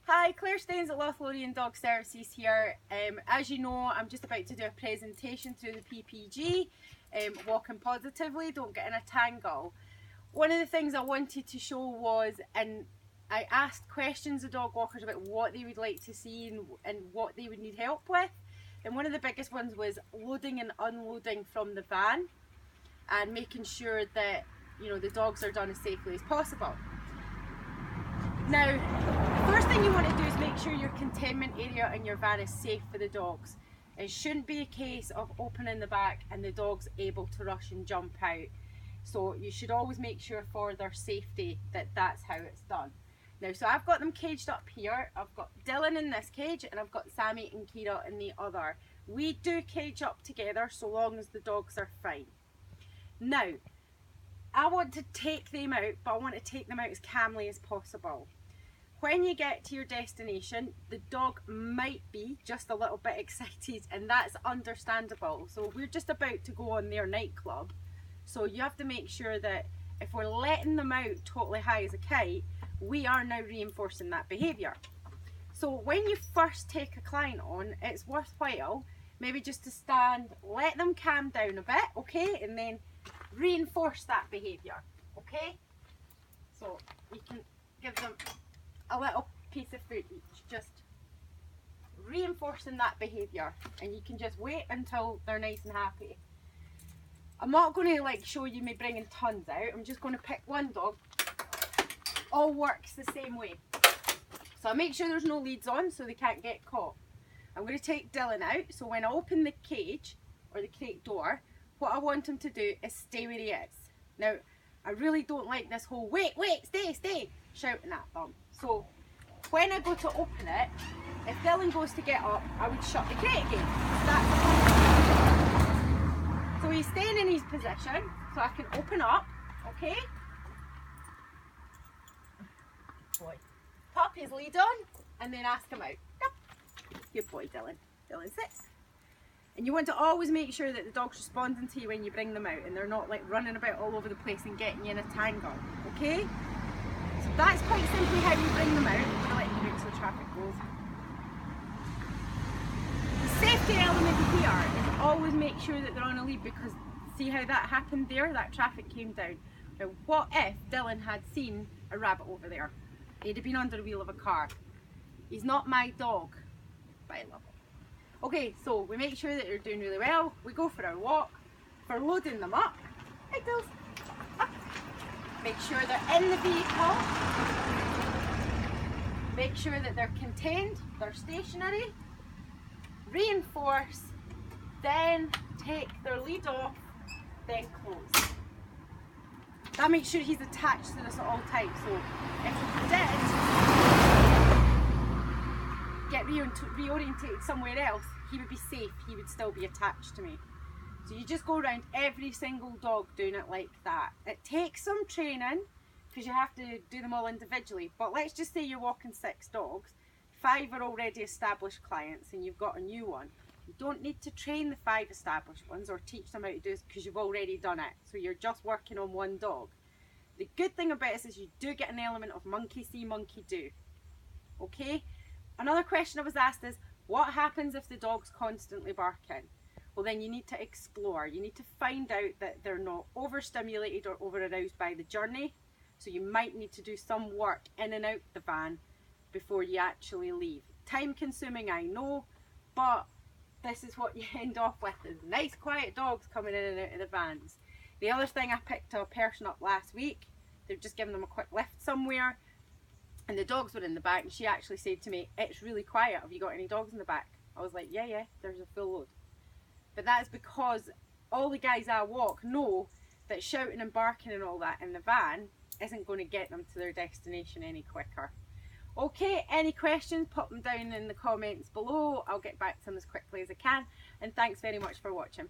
Hi, Claire Staines at Lothlorien Dog Services here. As you know, I'm just about to do a presentation through the PPG, walking positively, don't get in a tangle. One of the things I wanted to show was, and I asked questions of dog walkers about what they would like to see and what they would need help with. And one of the biggest ones was loading and unloading from the van and making sure that, you know, the dogs are done as safely as possible. Now, the first thing you want to do is make sure your containment area in your van is safe for the dogs. It shouldn't be a case of opening the back and the dog's able to rush and jump out. So you should always make sure for their safety that that's how it's done. Now, so I've got them caged up here. I've got Dylan in this cage and I've got Sammy and Kira in the other. We do cage up together so long as the dogs are fine. Now, I want to take them out, but I want to take them out as calmly as possible. When you get to your destination, the dog might be just a little bit excited, and that's understandable. So we're just about to go on their nightclub. So you have to make sure that if we're letting them out totally high as a kite, we are now reinforcing that behaviour. So when you first take a client on, it's worthwhile maybe just to stand, let them calm down a bit, okay, and then reinforce that behaviour, okay? So you can give them a little piece of food each, just reinforcing that behaviour, and you can just wait until they're nice and happy. I'm not going to like show you me bringing tons out, I'm just going to pick one dog. All works the same way. So I make sure there's no leads on so they can't get caught. I'm going to take Dylan out, so when I open the cage or the crate door, what I want him to do is stay where he is. Now, I really don't like this whole wait, stay, shouting at them. So when I go to open it, if Dylan goes to get up, I would shut the crate again. So he's staying in his position, so I can open up, okay? Boy. Pop his lead on, and then ask him out. Yep. Good boy, Dylan. Dylan, sit. And you want to always make sure that the dog's responding to you when you bring them out and they're not like running about all over the place and getting you in a tangle, okay? So that's quite simply how you bring them out. I'm going to let you out so the traffic goes. The safety element here is always make sure that they're on a lead, because see how that happened there? That traffic came down. Now what if Dylan had seen a rabbit over there? He'd have been under the wheel of a car. He's not my dog, but I love him. Okay, so we make sure that they're doing really well. We go for our walk. For loading them up, it goes up. Make sure they're in the vehicle. Make sure that they're contained, they're stationary. Reinforce, then take their lead off, then close. That makes sure he's attached to this at all times. So if he did get reorientated somewhere else, he would be safe, he would still be attached to me. So you just go around every single dog doing it like that. It takes some training because you have to do them all individually, but let's just say you're walking 6 dogs, 5 are already established clients and you've got a new one. You don't need to train the 5 established ones or teach them how to do this because you've already done it. So you're just working on one dog. The good thing about this is you do get an element of monkey see, monkey do. Okay? Another question I was asked is, what happens if the dog's constantly barking? Well, then you need to explore. You need to find out that they're not overstimulated or over-aroused by the journey. So you might need to do some work in and out the van before you actually leave. Time consuming, I know, but this is what you end off with, is nice quiet dogs coming in and out of the vans. The other thing, I picked a person up last week. They've just given them a quick lift somewhere and the dogs were in the back, and she actually said to me, it's really quiet, have you got any dogs in the back? I was like, yeah, there's a full load. But that's because all the guys I walk know that shouting and barking and all that in the van isn't going to get them to their destination any quicker. Okay, any questions, pop them down in the comments below. I'll get back to them as quickly as I can, and thanks very much for watching.